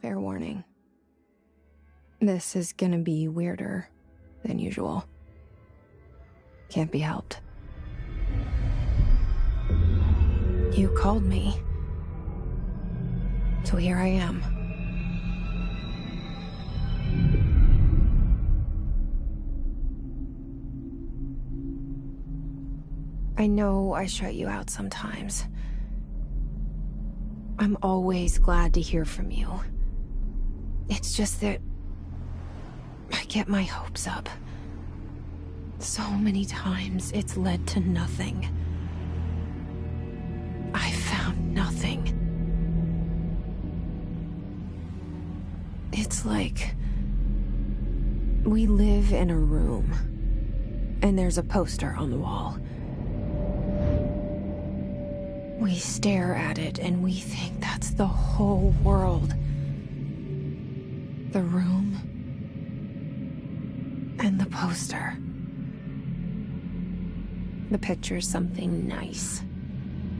Fair warning. This is gonna be weirder than usual. Can't be helped. You called me. So here I am. I know I shut you out sometimes. I'm always glad to hear from you. It's just that I get my hopes up. So many times it's led to nothing. I found nothing. It's like we live in a room, and there's a poster on the wall. We stare at it and we think that's the whole world. The room and the poster. The picture's something nice.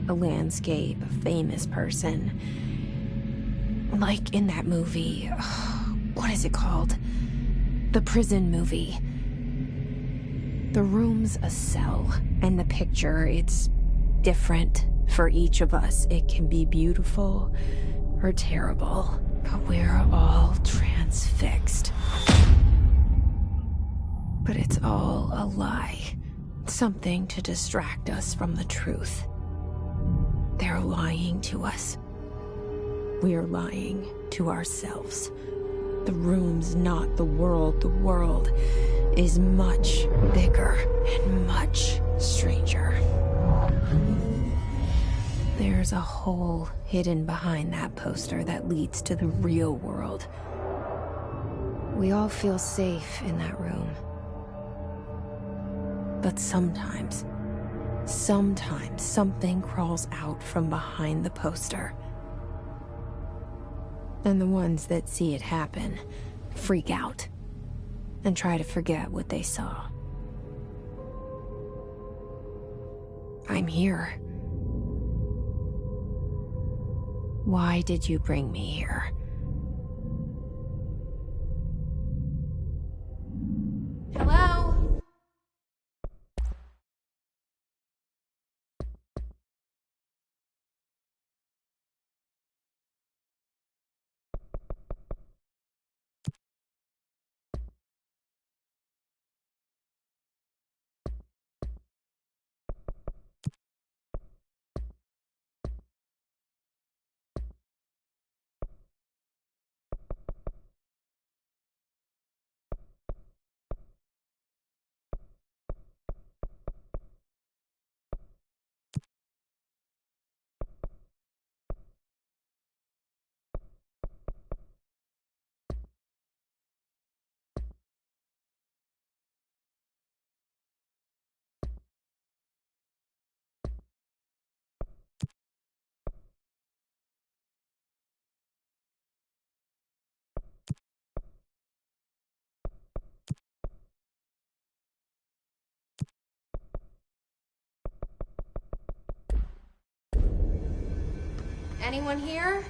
A landscape, a famous person. Like in that movie, what is it called? The prison movie. The room's a cell, and the picture, it's different for each of us. It can be beautiful or terrible, but we're all transfixed. But it's all a lie. Something to distract us from the truth. They're lying to us. We're lying to ourselves. The room's not the world. The world is much bigger and much stranger. There's a hole hidden behind that poster that leads to the real world. We all feel safe in that room. But sometimes something crawls out from behind the poster. And the ones that see it happen freak out and try to forget what they saw. I'm here. Why did you bring me here? Hello? Anyone here?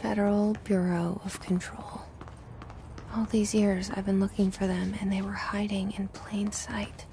Federal Bureau of Control. All these years I've been looking for them, and they were hiding in plain sight.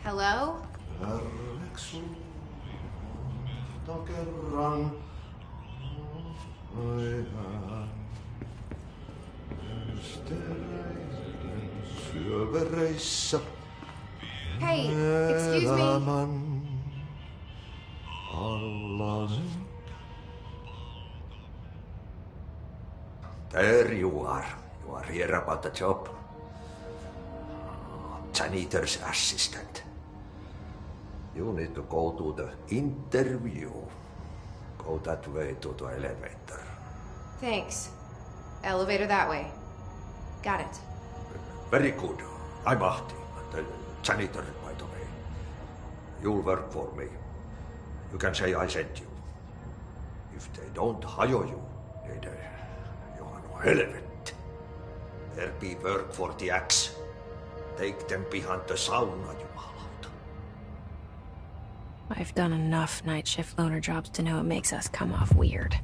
Hello? Hey, excuse me. There you are. You are here about the job. Janitor's assistant. You need to go to the interview. Go that way to the elevator. Thanks. Elevator that way. Got it. Very good. I'm Ahti, the janitor, by the way. You'll work for me. You can say I sent you. If they don't hire you, then you are no relevant. There be work for the axe. Take them behind the sauna, you malot. I've done enough night shift loner jobs to know it makes us come off weird.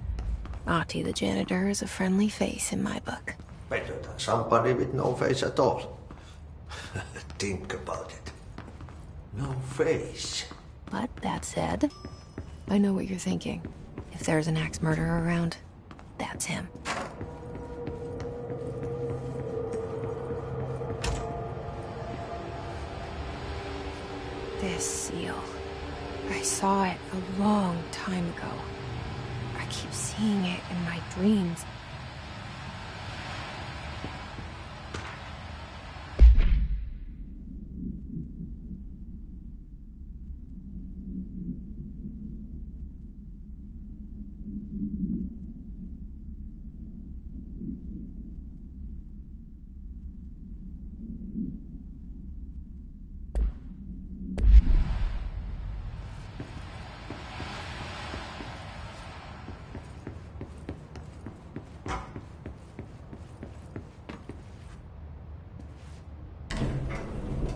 Ahti the janitor is a friendly face in my book. Better than somebody with no face at all. Think about it. No face. But that said, I know what you're thinking. If there's an axe murderer around, that's him. This seal. I saw it a long time ago. I keep seeing it in my dreams.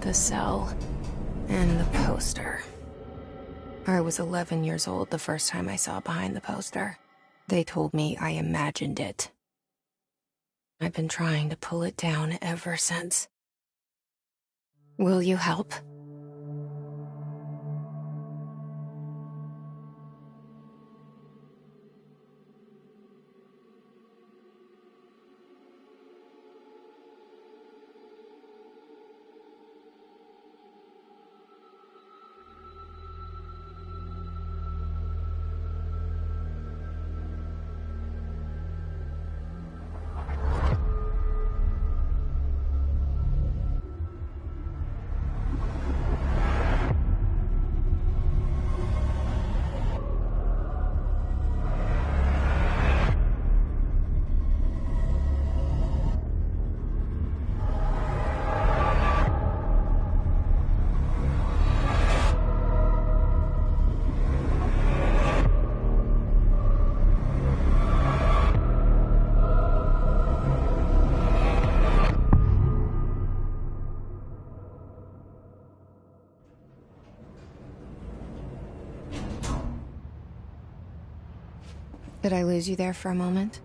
The cell and the poster. I was 11 years old the first time I saw behind the poster. They told me I imagined it. I've been trying to pull it down ever since. Will you help? Did I lose you there for a moment?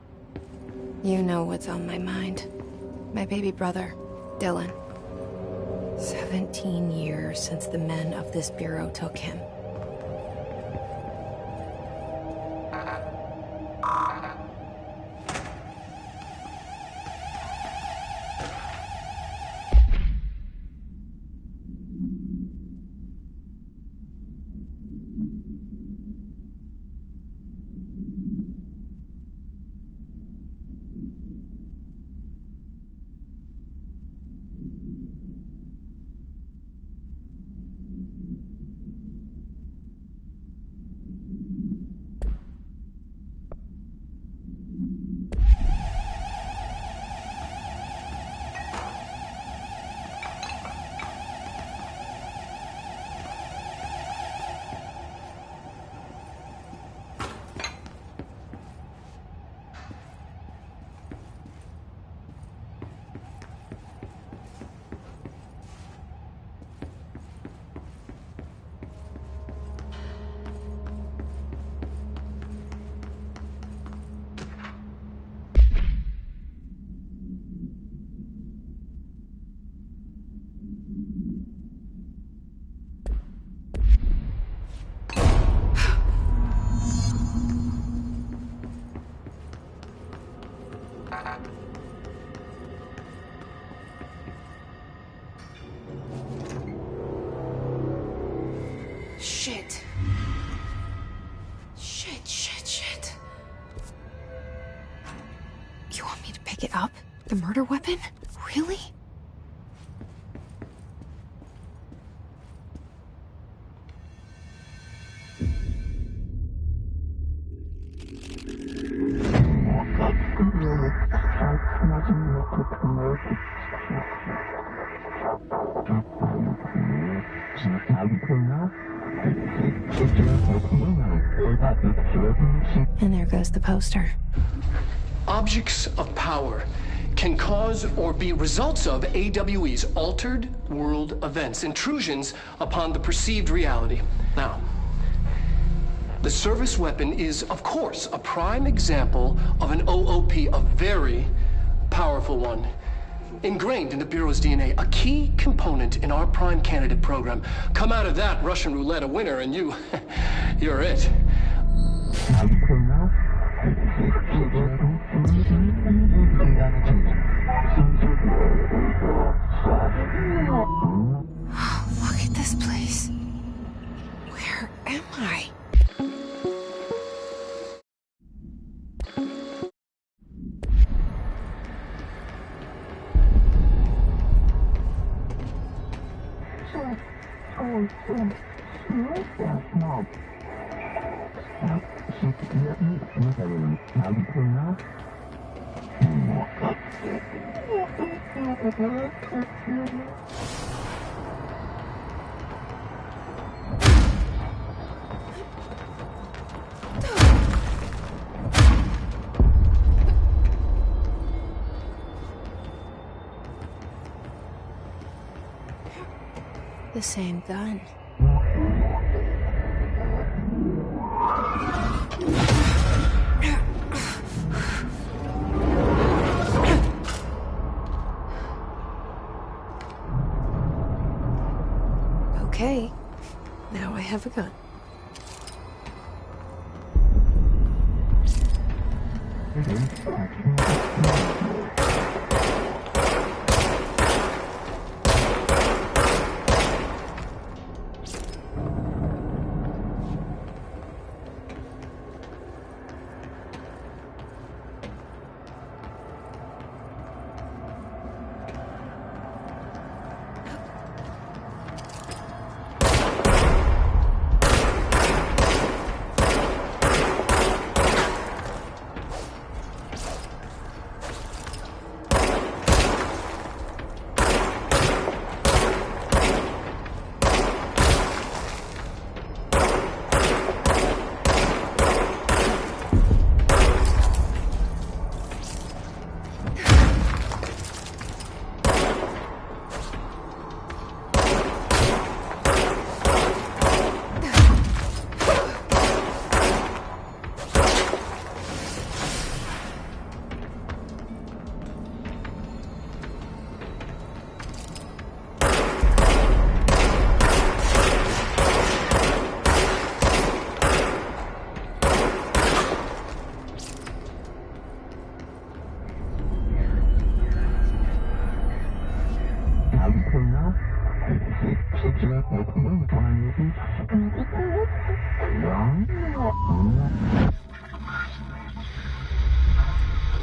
You know what's on my mind. My baby brother, Dylan. 17 years since the men of this bureau took him. Shit. Shit. You want me to pick it up? The murder weapon? Really? And there goes the poster. Objects of power can cause or be results of AWE's altered world events, intrusions upon the perceived reality. Now, the service weapon is, of course, a prime example of an OOP, a very powerful one. Ingrained in the Bureau's DNA, a key component in our prime candidate program. Come out of that Russian roulette a winner and you're it. Look at this place. Where am I? The same gun. Okay, now I have a gun.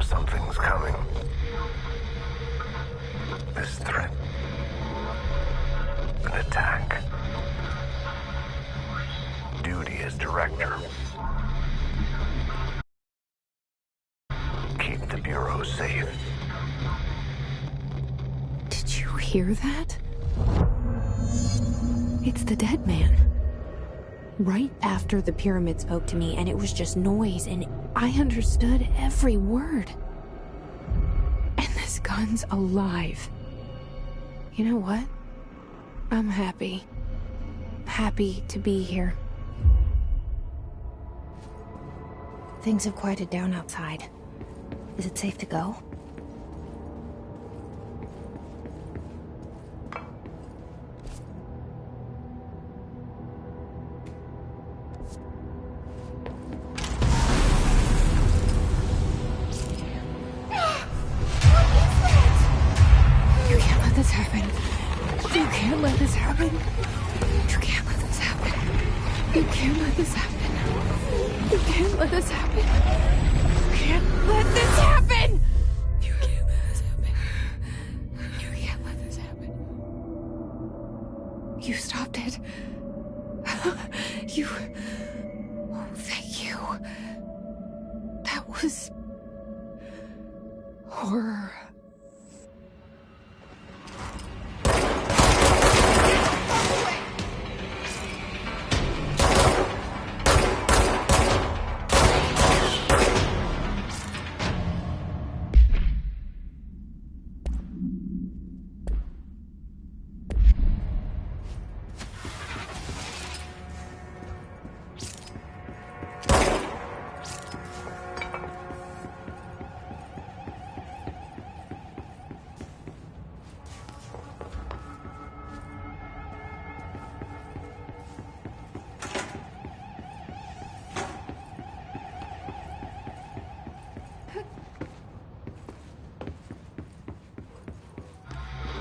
Something's coming. This threat. An attack. Duty as director. Keep the Bureau safe. Did you hear that? It's the dead man. Right after the pyramid spoke to me, and it was just noise, and I understood every word. And this gun's alive. You know what? I'm happy. Happy to be here. Things have quieted down outside. Is it safe to go? You can't let this happen. You can't let this happen. You can't let this happen. You can't let this happen. You can't let this happen. You can't let this happen! You can't let this happen. You can't let this happen. You stopped it. You... Oh, thank you. That was... horror.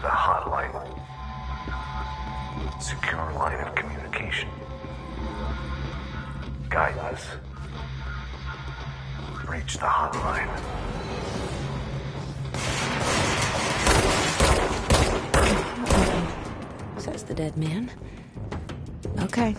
The hotline. Secure line of communication. Guide us. Reach the hotline. Says the dead man. Okay.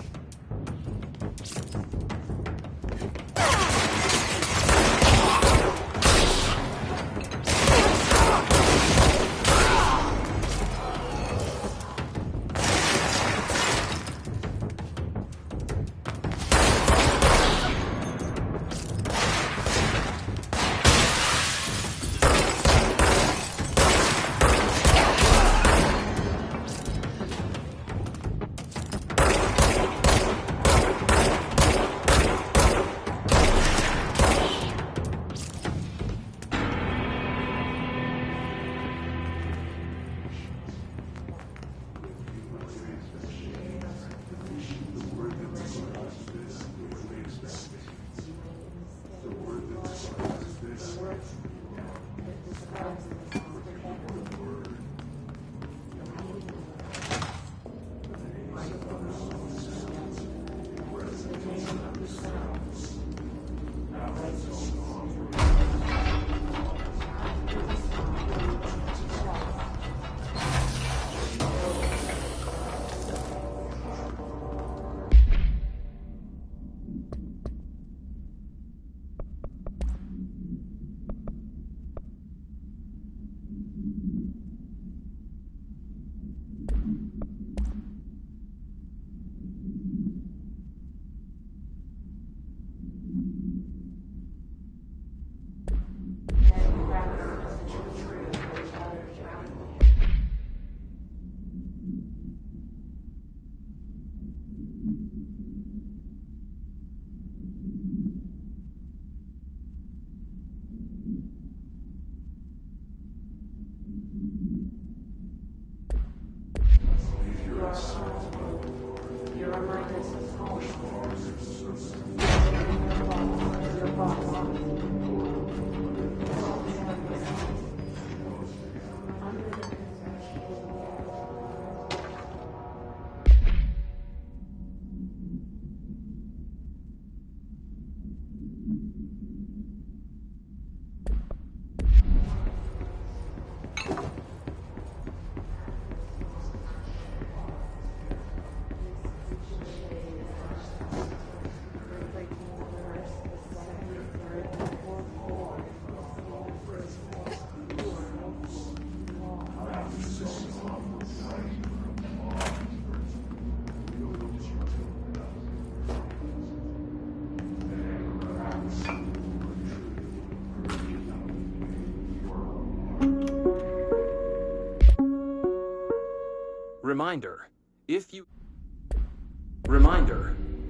Reminder,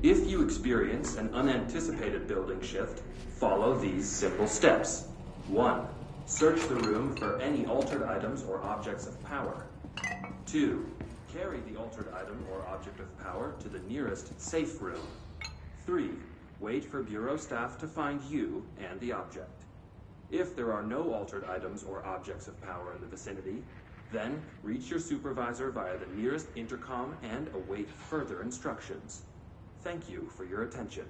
if you experience an unanticipated building shift, follow these simple steps. 1. Search the room for any altered items or objects of power. 2. Carry the altered item or object of power to the nearest safe room. 3. Wait for Bureau staff to find you and the object. If there are no altered items or objects of power in the vicinity, then reach your supervisor via the nearest intercom and await further instructions. Thank you for your attention.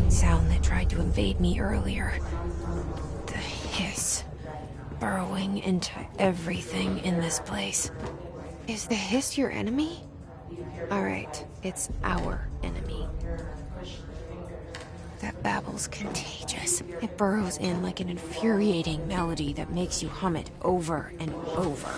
Sound that tried to invade me earlier. The hiss. Burrowing into everything in this place. Is the hiss your enemy? Alright, it's our enemy. That babble's contagious. It burrows in like an infuriating melody that makes you hum it over and over.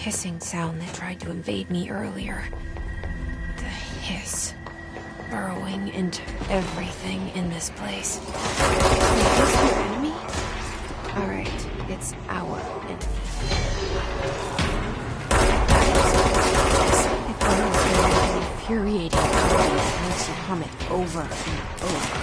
hissing sound that tried to invade me earlier. The hiss. Burrowing into everything in this place. Is this your enemy? Alright, it's our enemy. It burrows in like an infuriating melody that makes you hum it over and over.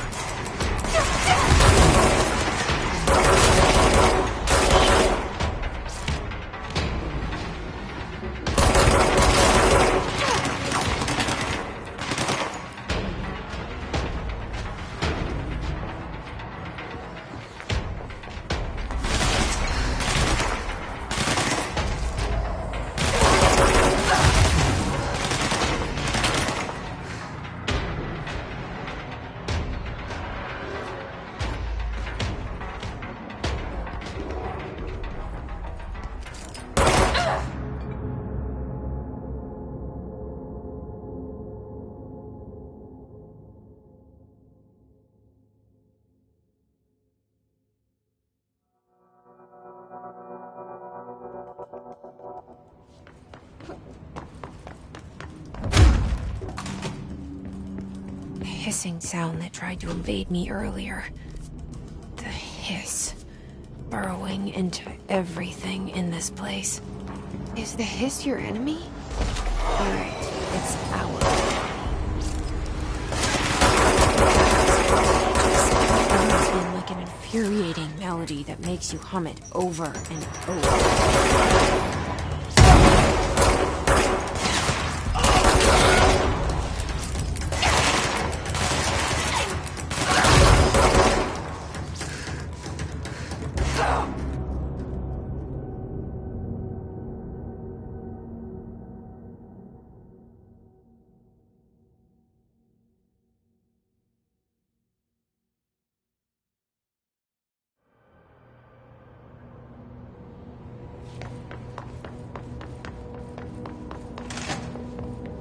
Hissing sound that tried to invade me earlier. The hiss. Burrowing into everything in this place. Is the hiss your enemy? Alright, it's our enemy. It burns in like an infuriating melody that makes you hum it over and over.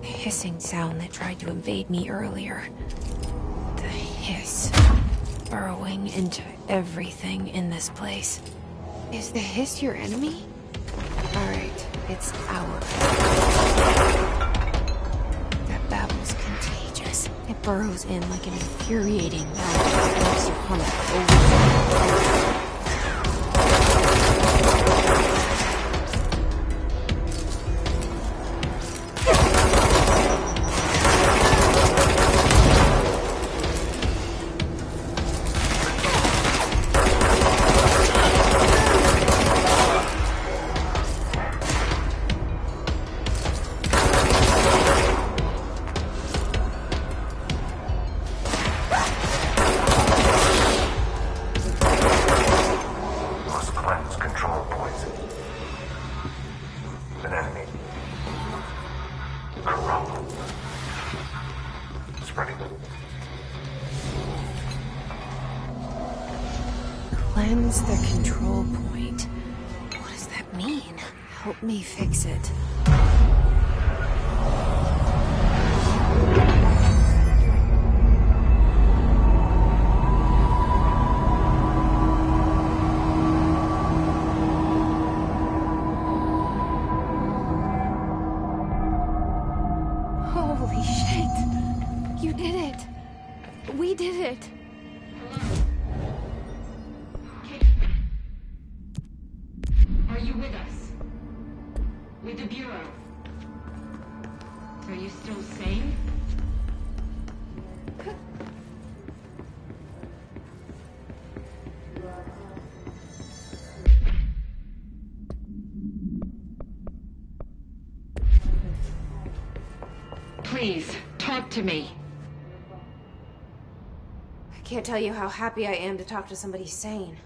Hissing sound that tried to invade me earlier. The hiss. Burrowing into everything in this place. Is the hiss your enemy? Alright, it's our enemy. That babble's contagious. It burrows in like an infuriating melody that makes you hum it over and over. Cleanse the control point. What does that mean? Help me fix it. Holy shit! You did it! We did it! Are you with us? With the Bureau? Are you still sane? Please, talk to me. I can't tell you how happy I am to talk to somebody sane.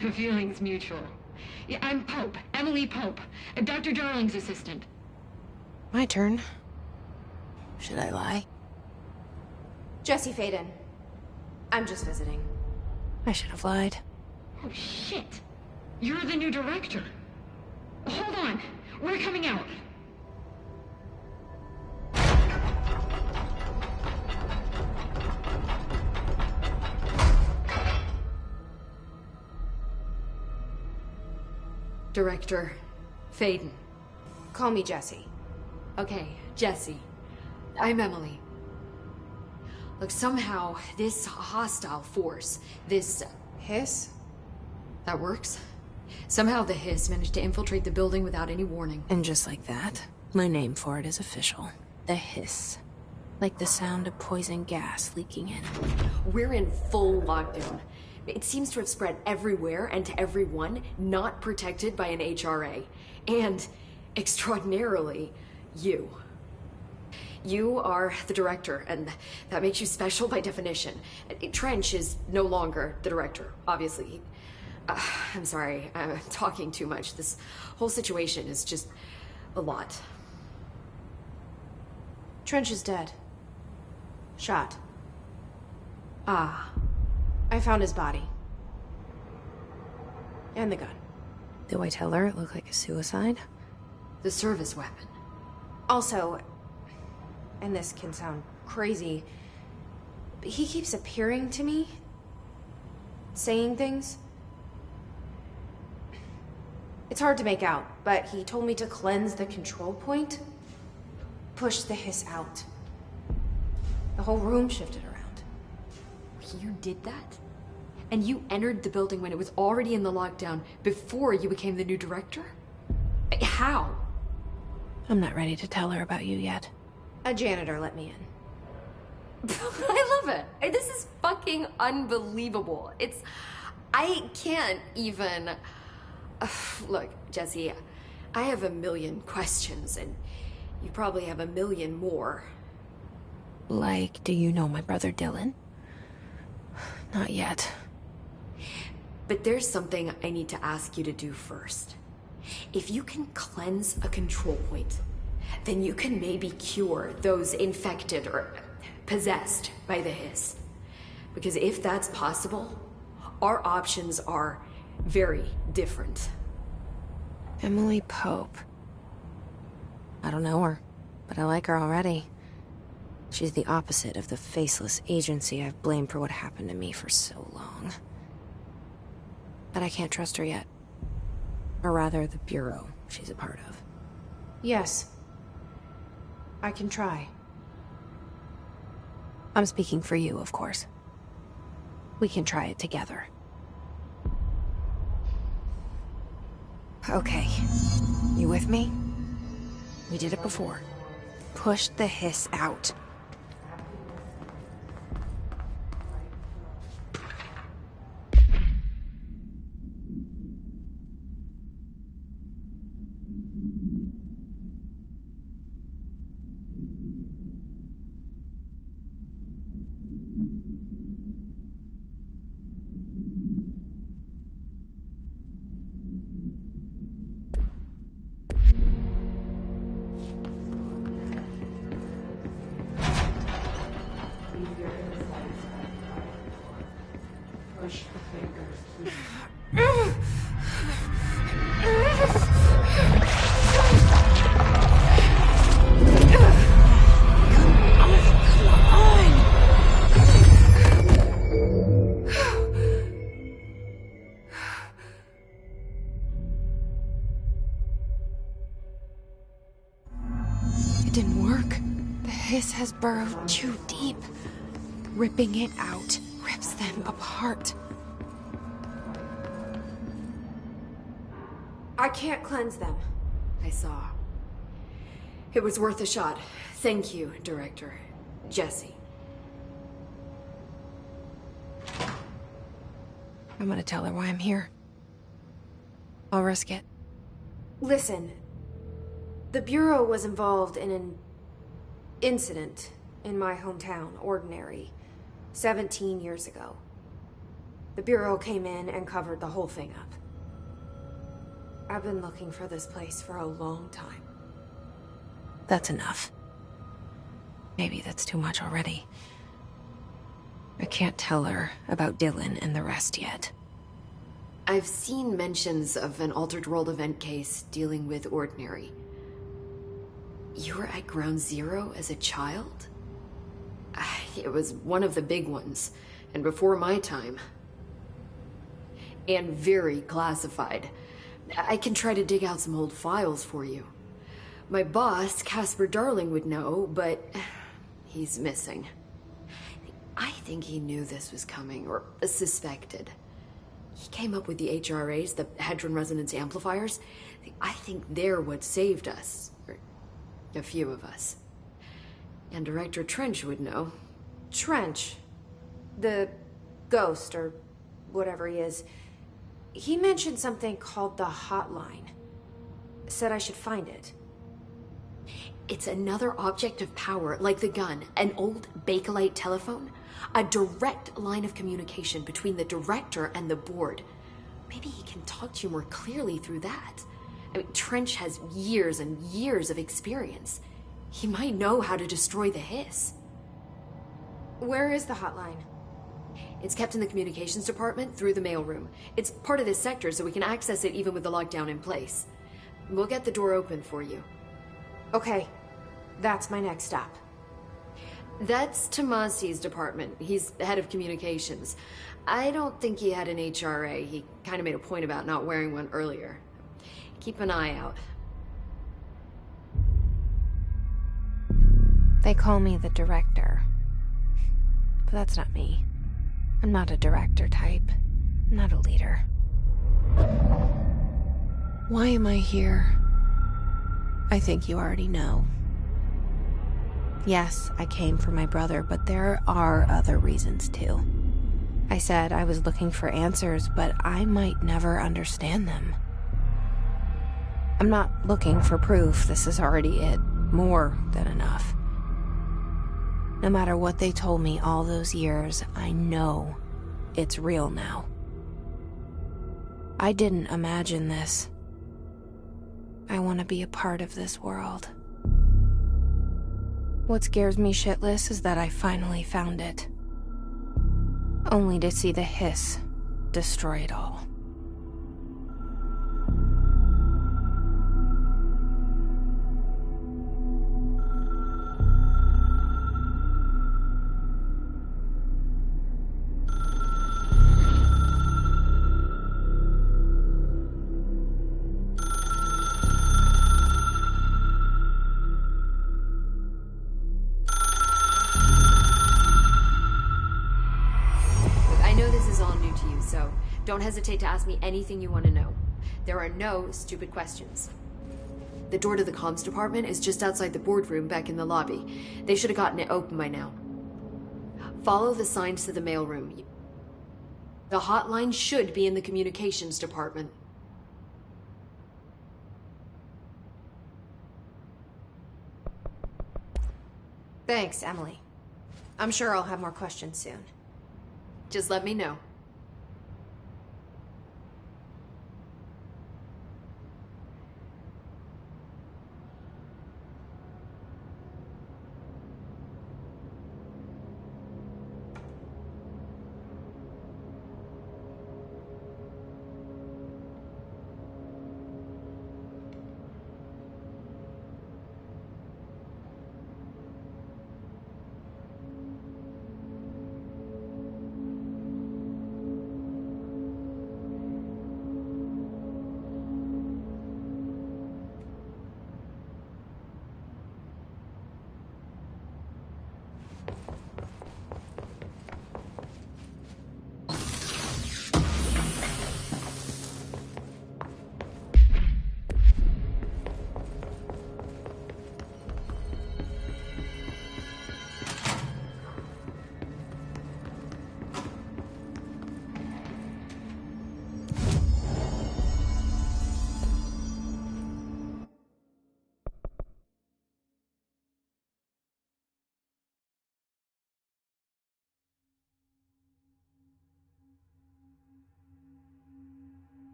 The feeling's mutual. Yeah, I'm Pope, Emily Pope, Dr. Darling's assistant. My turn. Should I lie? Jesse Faden. I'm just visiting. I should have lied. Oh, shit. You're the new director. Hold on. We're coming out. Director Faden. Call me Jessie. Okay, Jessie. I'm Emily. Look, somehow, this hostile force, this... Hiss? That works? Somehow the hiss managed to infiltrate the building without any warning. And just like that, my name for it is official. The hiss. Like the sound of poison gas leaking in. We're in full lockdown. It seems to have spread everywhere and to everyone not protected by an HRA. And, extraordinarily, you. You are the director, and that makes you special by definition. Trench is no longer the director, obviously. I'm sorry, I'm talking too much. This whole situation is just a lot. Trench is dead. Shot. Ah. I found his body. And the gun. Do I tell her it looked like a suicide? The service weapon. Also, and this can sound crazy, but he keeps appearing to me, saying things. It's hard to make out, but he told me to cleanse the control point, push the hiss out. The whole room shifted around. You did that? And you entered the building when it was already in the lockdown before you became the new director? How? I'm not ready to tell her about you yet. A janitor let me in. I love it. This is fucking unbelievable. I can't even... Look, Jessie, I have a million questions, and you probably have a million more. Like, do you know my brother Dylan? Not yet. But there's something I need to ask you to do first. If you can cleanse a control point, then you can maybe cure those infected or possessed by the hiss. Because if that's possible, our options are very different. Emily Pope. I don't know her, but I like her already. She's the opposite of the faceless agency I've blamed for what happened to me for so long. But I can't trust her yet. Or rather, the bureau she's a part of. Yes. I can try. I'm speaking for you, of course. We can try it together. Okay. You with me? We did it before. Push the hiss out. Has burrowed too deep. Ripping it out rips them apart. I can't cleanse them. I saw. It was worth a shot. Thank you, Director. Jessie. I'm gonna tell her why I'm here. I'll risk it. Listen, the Bureau was involved in an incident in my hometown, Ordinary, 17 years ago. The Bureau came in and covered the whole thing up. I've been looking for this place for a long time. That's enough. Maybe that's too much already. I can't tell her about Dylan and the rest yet. I've seen mentions of an Altered World event case dealing with Ordinary. You were at Ground Zero as a child? It was one of the big ones, and before my time. And very classified. I can try to dig out some old files for you. My boss, Casper Darling, would know, but he's missing. I think he knew this was coming, or suspected. He came up with the HRAs, the Hadron Resonance Amplifiers. I think they're what saved us. Or a few of us. And Director Trench would know. Trench? The ghost, or whatever he is. He mentioned something called the hotline. Said I should find it. It's another object of power, like the gun, an old Bakelite telephone. A direct line of communication between the director and the board. Maybe he can talk to you more clearly through that. I mean, Trench has years and years of experience. He might know how to destroy the hiss. Where is the hotline? It's kept in the communications department through the mailroom. It's part of this sector, so we can access it even with the lockdown in place. We'll get the door open for you. Okay, that's my next stop. That's Tomasi's department. He's head of communications. I don't think he had an HRA. He kind of made a point about not wearing one earlier. Keep an eye out. They call me the director. But that's not me. I'm not a director type. I'm not a leader. Why am I here? I think you already know. Yes, I came for my brother, but there are other reasons too. I said I was looking for answers, but I might never understand them. I'm not looking for proof. This is already it. More than enough. No matter what they told me all those years, I know it's real now. I didn't imagine this. I want to be a part of this world. What scares me shitless is that I finally found it. Only to see the hiss destroy it all. So don't hesitate to ask me anything you want to know. There are no stupid questions. The door to the comms department is just outside the boardroom back in the lobby. They should have gotten it open by now. Follow the signs to the mailroom. The hotline should be in the communications department. Thanks, Emily. I'm sure I'll have more questions soon. Just let me know.